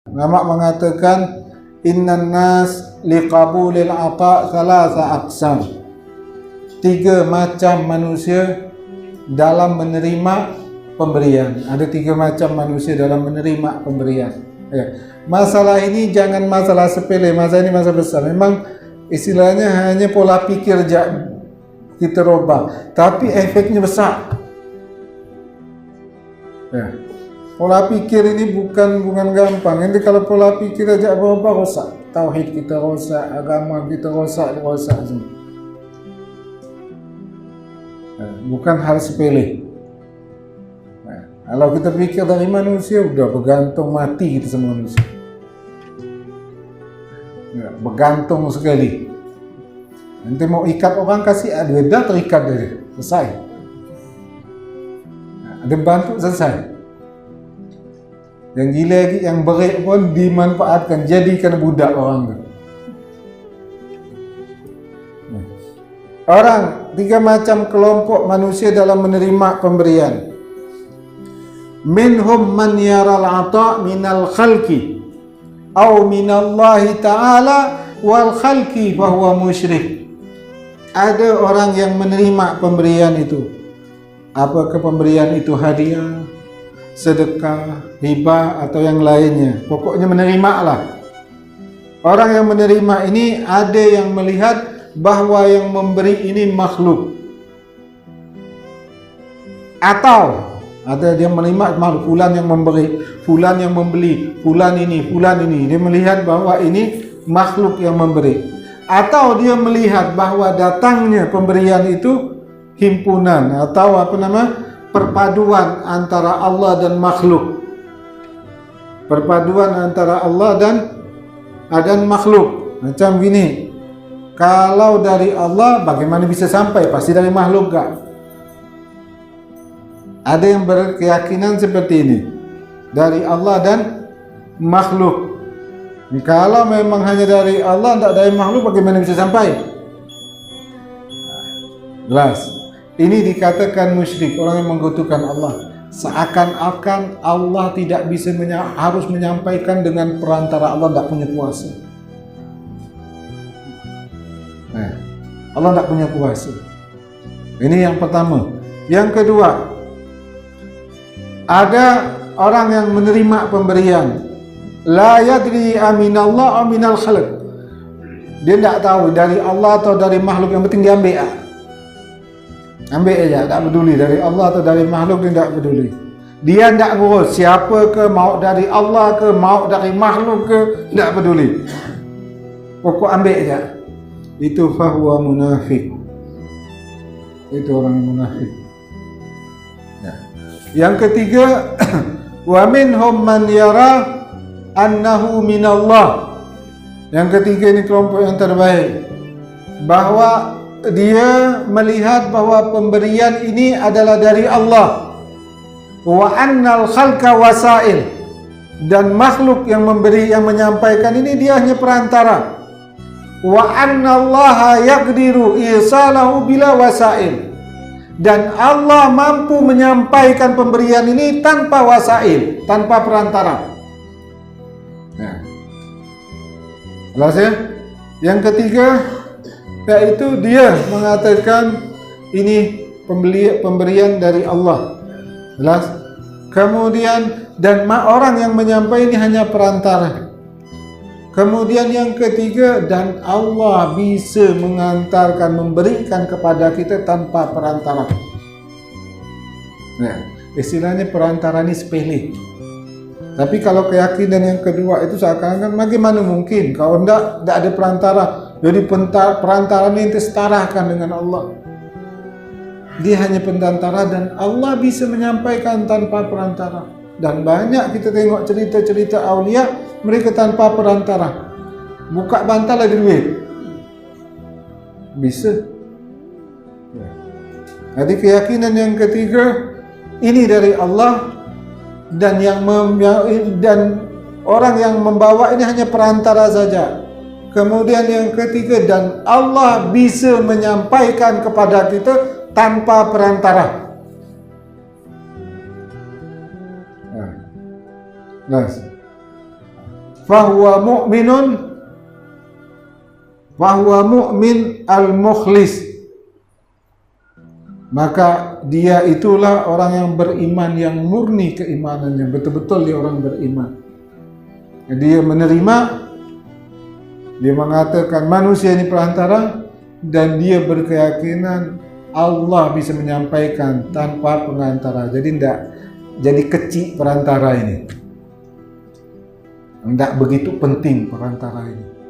Ulama mengatakan innan nas liqabulil ata thalatha aqsam. 3 macam manusia dalam menerima pemberian. Ada 3 macam manusia dalam menerima pemberian. Ya. Masalah ini jangan masalah sepele, masalah ini masalah besar. Memang istilahnya hanya pola pikir kita rubah, tapi efeknya besar. Ya. Pola pikir ini bukan gampang. Nanti kalau pola pikir aja berubah, rosak. Tauhid kita rosak, agama kita rosak semua. Bukan hal sepele. Nah, kalau kita pikir dari manusia, udah bergantung mati kita sama manusia. Ya, bergantung sekali. Nanti mau ikat orang kasih duit, dah terikat dari selesai. Nah, ada bantu selesai. Yang gila lagi, yang berik pun dimanfaatkan, jadikan budak orang tu. Orang 3 macam kelompok manusia dalam menerima pemberian. Minhum man yaral ata minal khalqi au minallahi ta'ala wal khalqi bahwa musyrik. Ada orang yang menerima pemberian itu. Apakah pemberian itu hadiah, sedekah, hibah atau yang lainnya, pokoknya menerima lah. Orang yang menerima ini ada yang melihat bahwa yang memberi ini makhluk, atau ada dia menerima makhluk, fulan yang memberi, fulan yang membeli, fulan ini, dia melihat bahwa ini makhluk yang memberi, atau dia melihat bahwa datangnya pemberian itu himpunan atau perpaduan antara Allah dan makhluk. Perpaduan antara Allah dan makhluk. Macam gini. Kalau dari Allah bagaimana bisa sampai? Pasti dari makhluk gak? Ada yang berkeyakinan seperti ini. Dari Allah dan makhluk. Kalau memang hanya dari Allah, tidak dari makhluk, bagaimana bisa sampai? Jelas. Ini dikatakan musyrik, orang yang menggatukan Allah. Seakan-akan Allah tidak bisa harus menyampaikan dengan perantara Allah, tidak punya kuasa. Nah, Allah tidak punya kuasa. Ini yang pertama. Yang kedua, ada orang yang menerima pemberian. La yadri aminallah aminal khalq. Dia tidak tahu dari Allah atau dari makhluk, yang penting dia ambil. Ambil aja, tak peduli dari Allah atau dari makhluk, dia tak peduli. Dia tak ngurus siapa ke, mau dari Allah ke, mau dari makhluk ke, tak peduli. Pokok ambil aja. Itu fahuwa munafik. Itu orang yang munafik. Ya. Yang ketiga, wa minhum man yara annahu minallah. Yang ketiga ini kelompok yang terbaik, bahwa dia melihat bahwa pemberian ini adalah dari Allah. Wa annal khalqa wasail, dan makhluk yang memberi, yang menyampaikan ini dia hanya perantara. Wa annallaha yaqdiru isalahu bila wasail, dan Allah mampu menyampaikan pemberian ini tanpa wasail, tanpa perantara. Nah, jelas ya? Yang ketiga, yaitu dia mengatakan ini pemberian dari Allah. Jelas? Kemudian dan orang yang menyampaikan ini hanya perantara. Kemudian yang ketiga, dan Allah bisa mengantarkan, memberikan kepada kita tanpa perantara. Nah, istilahnya perantara ini sepele. Tapi kalau keyakinan yang kedua itu seakan-akan bagaimana mungkin kalau tidak ada perantara. Jadi perantara ini setarakan dengan Allah. Dia hanya perantara dan Allah bisa menyampaikan tanpa perantara. Dan banyak kita tengok cerita-cerita aulia, mereka tanpa perantara. Buka bantal ada duit. Bisa. Jadi keyakinan yang ketiga, ini dari Allah, dan dan orang yang membawa ini hanya perantara saja. Kemudian yang ketiga, dan Allah bisa menyampaikan kepada kita tanpa perantara. Nah, fahuwa mu'min al-mukhlis, maka dia itulah orang yang beriman yang murni keimanannya, betul-betul dia orang beriman. Dia menerima, dia mengatakan manusia ini perantara, dan dia berkeyakinan Allah bisa menyampaikan tanpa pengantara. Jadi tidak jadi kecil perantara ini, tidak begitu penting perantara ini.